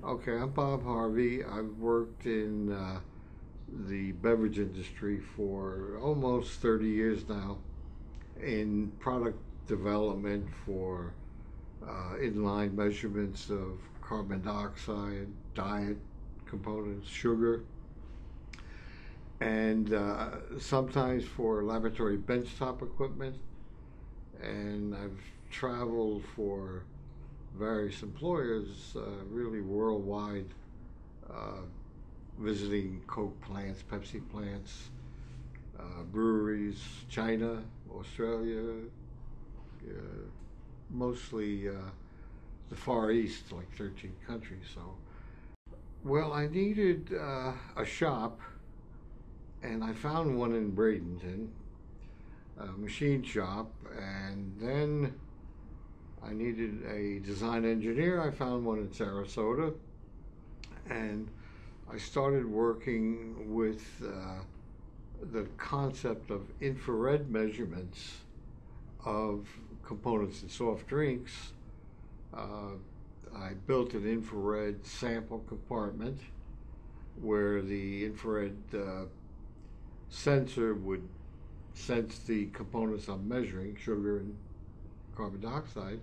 Okay, I'm Bob Harvey. I've worked in the beverage industry for almost 30 years now in product development for inline measurements of carbon dioxide, diet components, sugar, and sometimes for laboratory benchtop equipment. And I've traveled for various employers, really worldwide, visiting Coke plants, Pepsi plants, breweries, China, Australia, mostly the Far East, like 13 countries. So, well, I needed a shop, and I found one in Bradenton, a machine shop, and then I needed a design engineer. I found one in Sarasota, and I started working with the concept of infrared measurements of components in soft drinks. I built an infrared sample compartment where the infrared sensor would sense the components I'm measuring, sugar and carbon dioxide,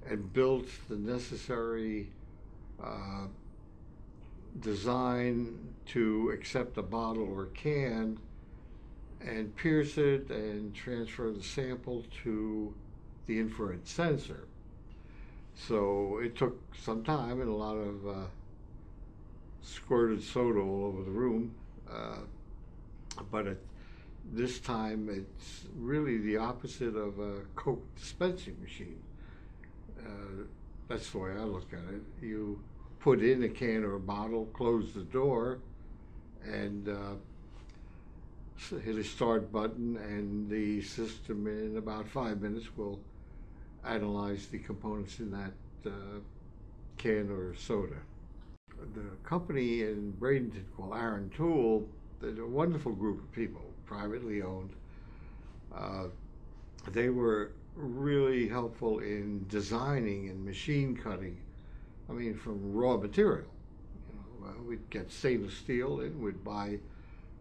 and built the necessary design to accept a bottle or can and pierce it and transfer the sample to the infrared sensor. So it took some time and a lot of squirted soda all over the room, but at this time it's really the opposite of a Coke dispensing machine. That's the way I look at it. You put in a can or a bottle, close the door, and hit a start button, and the system in about 5 minutes will analyze the components in that can or soda. The company in Bradenton called Aaron Tool, they're a wonderful group of people, privately owned. They were really helpful in designing and machine cutting. I mean, from raw material. We'd get stainless steel in, we'd buy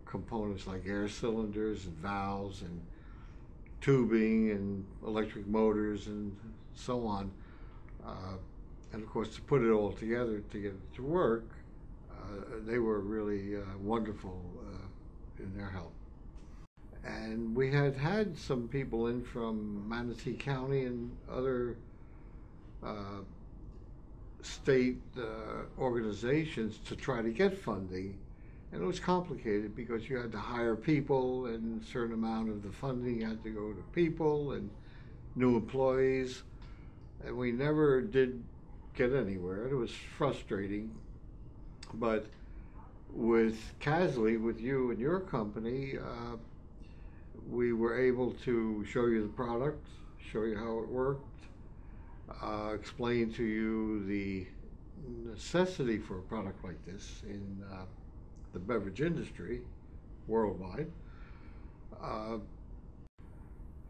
components like air cylinders and valves and tubing and electric motors and so on. And of course, to put it all together to get it to work, they were really wonderful in their help. And we had some people in from Manatee County and other state organizations to try to get funding. And it was complicated because you had to hire people, and a certain amount of the funding had to go to people and new employees. And we never did get anywhere. It was frustrating. But with Cazley, with you and your company, we were able to show you the product, show you how it worked, explain to you the necessity for a product like this in the beverage industry worldwide.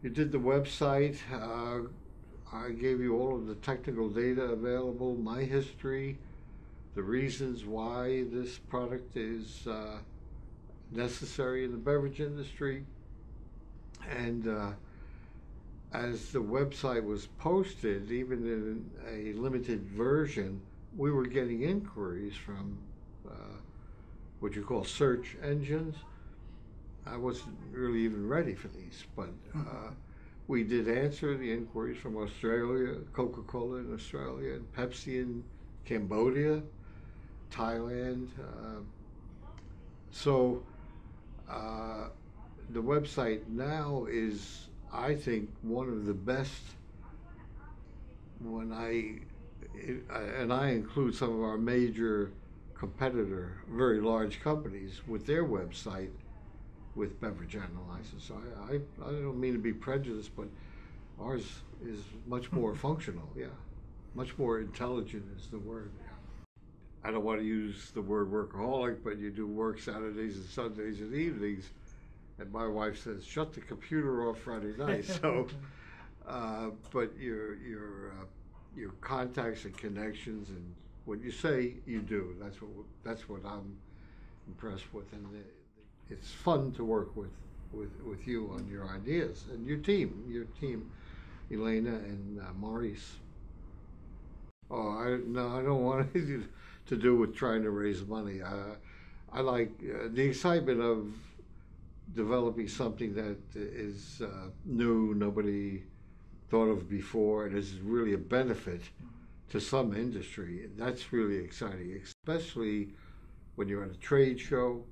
You did the website. I gave you all of the technical data available, my history, the reasons why this product is necessary in the beverage industry. And as the website was posted, even in a limited version, we were getting inquiries from what you call search engines. I wasn't really even ready for these, but we did answer the inquiries from Australia, Coca-Cola in Australia, and Pepsi in Cambodia, Thailand. So the website now is, I think, one of the best. And I include some of our major competitor, very large companies with their website with beverage analyzers. So I don't mean to be prejudiced, but ours is much more functional, yeah. Much more intelligent is the word. I don't want to use the word workaholic, but you do work Saturdays and Sundays and evenings. And my wife says, shut the computer off Friday night. So, but your contacts and connections and what you say, you do. That's what I'm impressed with, and it's fun to work with you on your ideas and your team, Elena and Maurice. Oh, I don't want anything to do with trying to raise money. I like the excitement of developing something that is new, nobody thought of before, and is really a benefit to some industry. That's really exciting, especially when you're at a trade show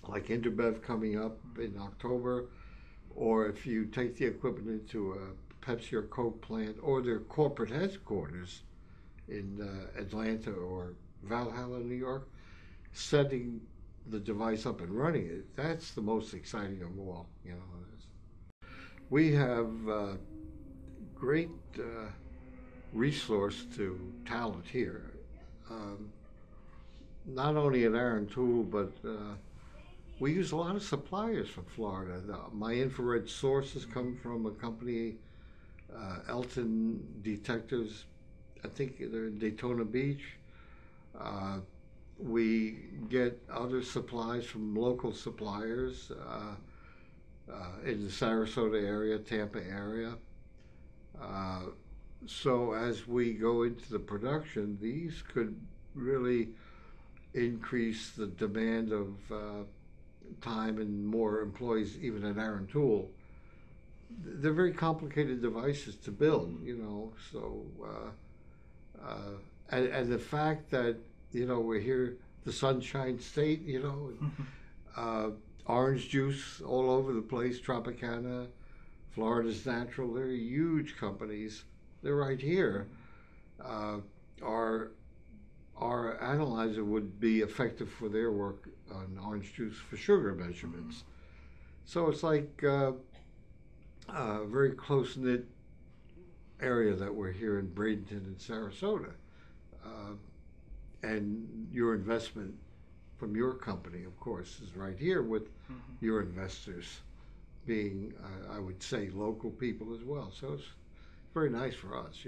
like Interbev coming up in October, or if you take the equipment into a Pepsi or Coke plant or their corporate headquarters in Atlanta or Valhalla, New York, setting the device up and running it. That's the most exciting of all. We have great resource to talent here. Not only at Aaron Tool, but we use a lot of suppliers from Florida. My infrared sources come from a company, Elton Detectives. I think they're in Daytona Beach. We get other supplies from local suppliers in the Sarasota area, Tampa area. So as we go into the production, these could really increase the demand of time and more employees, even at Aaron Tool. They're very complicated devices to build, so and the fact that we're here, the Sunshine State, orange juice all over the place, Tropicana, Florida's Natural, they're huge companies. They're right here. Our analyzer would be effective for their work on orange juice for sugar measurements. So it's like a very close-knit area that we're here in Bradenton and Sarasota. And your investment from your company, of course, is right here with your investors being, I would say, local people as well. So it's very nice for us,